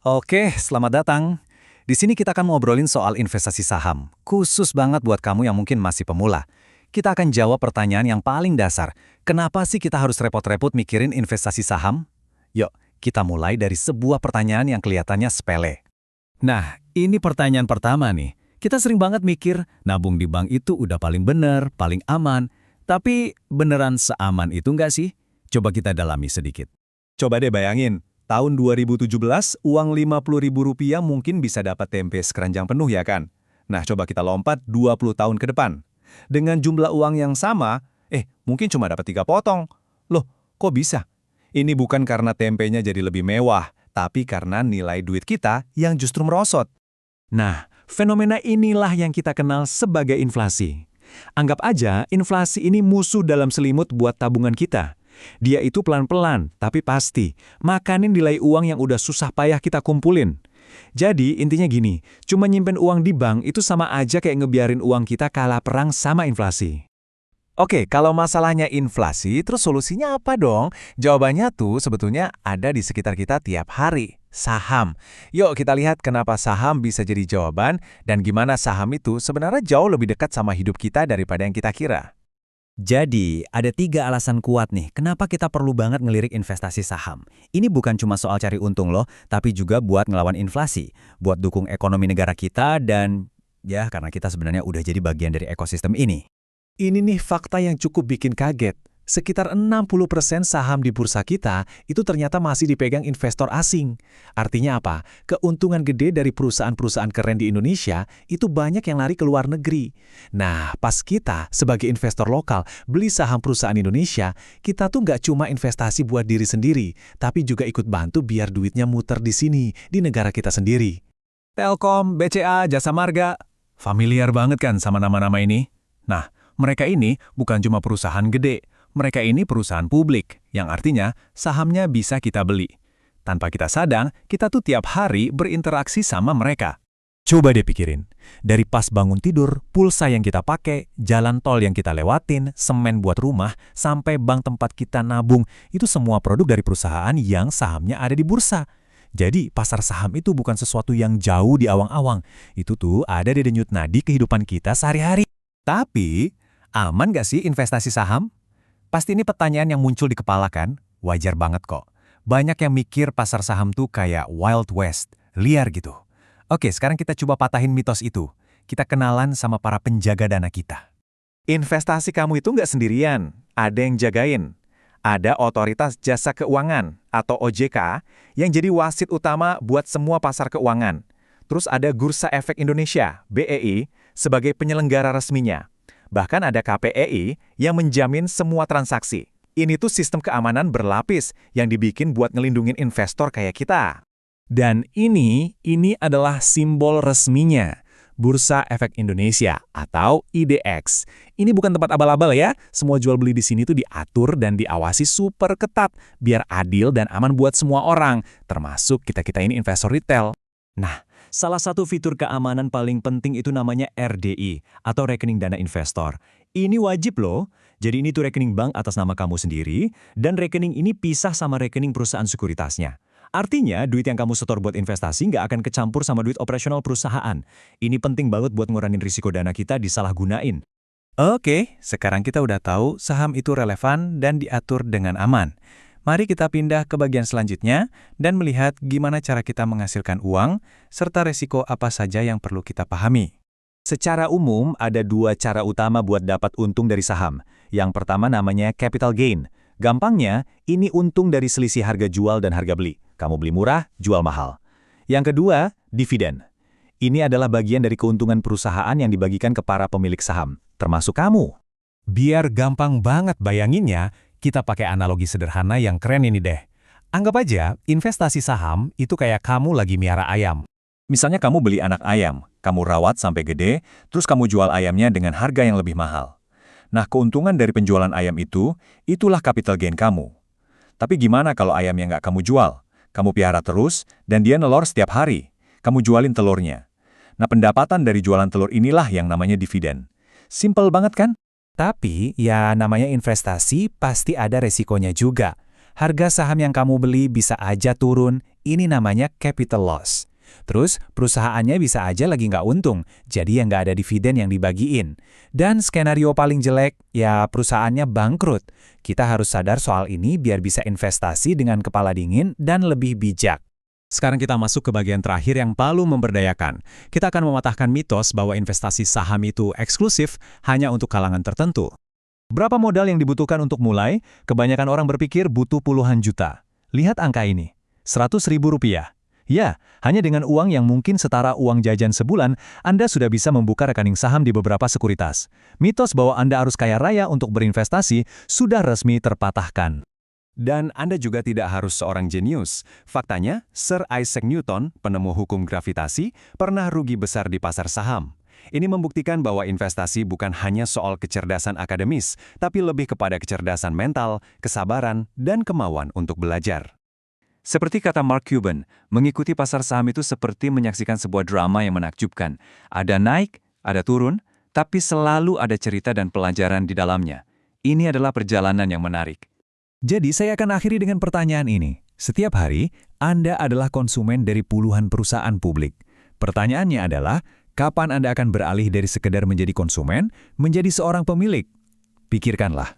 Oke, selamat datang. Di sini kita akan ngobrolin soal investasi saham, khusus banget buat kamu yang mungkin masih pemula. Kita akan jawab pertanyaan yang paling dasar. Kenapa sih kita harus repot-repot mikirin investasi saham? Yuk, kita mulai dari sebuah pertanyaan yang kelihatannya sepele. Nah, ini pertanyaan pertama nih. Kita sering banget mikir, nabung di bank itu udah paling bener, paling aman. Tapi beneran seaman itu nggak sih? Coba kita dalami sedikit. Coba deh bayangin, tahun 2017 uang Rp50.000 mungkin bisa dapat tempe sekeranjang penuh ya kan? Nah coba kita lompat 20 tahun ke depan. Dengan jumlah uang yang sama, mungkin cuma dapat 3 potong. Loh, kok bisa? Ini bukan karena tempenya jadi lebih mewah, tapi karena nilai duit kita yang justru merosot. Nah, fenomena inilah yang kita kenal sebagai inflasi. Anggap aja inflasi ini musuh dalam selimut buat tabungan kita. Dia itu pelan-pelan, tapi pasti, makanin nilai uang yang udah susah payah kita kumpulin. Jadi intinya gini, cuma nyimpen uang di bank itu sama aja kayak ngebiarin uang kita kalah perang sama inflasi. Oke, kalau masalahnya inflasi, terus solusinya apa dong? Jawabannya tuh sebetulnya ada di sekitar kita tiap hari. Saham. Yuk kita lihat kenapa saham bisa jadi jawaban dan gimana saham itu sebenarnya jauh lebih dekat sama hidup kita daripada yang kita kira. Jadi, ada 3 alasan kuat nih kenapa kita perlu banget ngelirik investasi saham. Ini bukan cuma soal cari untung loh, tapi juga buat ngelawan inflasi, buat dukung ekonomi negara kita dan ya karena kita sebenarnya udah jadi bagian dari ekosistem ini. Ini nih fakta yang cukup bikin kaget. Sekitar 60% saham di bursa kita itu ternyata masih dipegang investor asing. Artinya apa? Keuntungan gede dari perusahaan-perusahaan keren di Indonesia itu banyak yang lari ke luar negeri. Nah, pas kita sebagai investor lokal beli saham perusahaan Indonesia, kita tuh nggak cuma investasi buat diri sendiri, tapi juga ikut bantu biar duitnya muter di sini, di negara kita sendiri. Telkom, BCA, Jasa Marga, familiar banget kan sama nama-nama ini? Nah, mereka ini bukan cuma perusahaan gede, mereka ini perusahaan publik, yang artinya sahamnya bisa kita beli. Tanpa kita sadar, kita tuh tiap hari berinteraksi sama mereka. Coba deh pikirin, dari pas bangun tidur, pulsa yang kita pakai, jalan tol yang kita lewatin, semen buat rumah, sampai bank tempat kita nabung, itu semua produk dari perusahaan yang sahamnya ada di bursa. Jadi, pasar saham itu bukan sesuatu yang jauh di awang-awang. Itu tuh ada di denyut nadi kehidupan kita sehari-hari. Tapi, aman nggak sih investasi saham? Pasti ini pertanyaan yang muncul di kepala kan? Wajar banget kok. Banyak yang mikir pasar saham tuh kayak Wild West, liar gitu. Oke, sekarang kita coba patahin mitos itu. Kita kenalan sama para penjaga dana kita. Investasi kamu itu nggak sendirian, ada yang jagain. Ada Otoritas Jasa Keuangan atau OJK yang jadi wasit utama buat semua pasar keuangan. Terus ada Bursa Efek Indonesia, BEI, sebagai penyelenggara resminya. Bahkan ada KPEI yang menjamin semua transaksi. Ini tuh sistem keamanan berlapis yang dibikin buat ngelindungin investor kayak kita. Dan ini adalah simbol resminya, Bursa Efek Indonesia atau IDX. Ini bukan tempat abal-abal ya, semua jual beli di sini tuh diatur dan diawasi super ketat, biar adil dan aman buat semua orang, termasuk kita-kita ini investor retail. Nah, salah satu fitur keamanan paling penting itu namanya RDI, atau rekening dana investor. Ini wajib loh, jadi ini tuh rekening bank atas nama kamu sendiri, dan rekening ini pisah sama rekening perusahaan sekuritasnya. Artinya, duit yang kamu setor buat investasi nggak akan kecampur sama duit operasional perusahaan. Ini penting banget buat ngurangin risiko dana kita disalahgunain. Oke, sekarang kita udah tahu saham itu relevan dan diatur dengan aman. Mari kita pindah ke bagian selanjutnya dan melihat gimana cara kita menghasilkan uang, serta resiko apa saja yang perlu kita pahami. Secara umum, ada 2 cara utama buat dapat untung dari saham. Yang pertama namanya capital gain. Gampangnya, ini untung dari selisih harga jual dan harga beli. Kamu beli murah, jual mahal. Yang kedua, dividen. Ini adalah bagian dari keuntungan perusahaan yang dibagikan ke para pemilik saham, termasuk kamu. Biar gampang banget bayanginnya, kita pakai analogi sederhana yang keren ini deh. Anggap aja, investasi saham itu kayak kamu lagi miara ayam. Misalnya kamu beli anak ayam, kamu rawat sampai gede, terus kamu jual ayamnya dengan harga yang lebih mahal. Nah, keuntungan dari penjualan ayam itu, itulah capital gain kamu. Tapi gimana kalau ayamnya nggak kamu jual? Kamu pelihara terus, dan dia nelor setiap hari. Kamu jualin telurnya. Nah, pendapatan dari jualan telur inilah yang namanya dividen. Simple banget kan? Tapi, ya namanya investasi pasti ada resikonya juga. harga saham yang kamu beli bisa aja turun, ini namanya capital loss. Terus, perusahaannya bisa aja lagi nggak untung, jadi yang nggak ada dividen yang dibagiin. Dan skenario paling jelek, ya perusahaannya bangkrut. Kita harus sadar soal ini biar bisa investasi dengan kepala dingin dan lebih bijak. Sekarang kita masuk ke bagian terakhir yang paling memberdayakan. Kita akan mematahkan mitos bahwa investasi saham itu eksklusif hanya untuk kalangan tertentu. Berapa modal yang dibutuhkan untuk mulai? Kebanyakan orang berpikir butuh puluhan juta. Lihat angka ini, 100.000 rupiah. Ya, hanya dengan uang yang mungkin setara uang jajan sebulan, Anda sudah bisa membuka rekening saham di beberapa sekuritas. Mitos bahwa Anda harus kaya raya untuk berinvestasi sudah resmi terpatahkan. Dan Anda juga tidak harus seorang jenius. Faktanya, Sir Isaac Newton, penemu hukum gravitasi, pernah rugi besar di pasar saham. Ini membuktikan bahwa investasi bukan hanya soal kecerdasan akademis, tapi lebih kepada kecerdasan mental, kesabaran, dan kemauan untuk belajar. Seperti kata Mark Cuban, mengikuti pasar saham itu seperti menyaksikan sebuah drama yang menakjubkan. Ada naik, ada turun, tapi selalu ada cerita dan pelajaran di dalamnya. Ini adalah perjalanan yang menarik. Jadi saya akan akhiri dengan pertanyaan ini. Setiap hari, Anda adalah konsumen dari puluhan perusahaan publik. Pertanyaannya adalah, kapan Anda akan beralih dari sekedar menjadi konsumen, menjadi seorang pemilik? Pikirkanlah.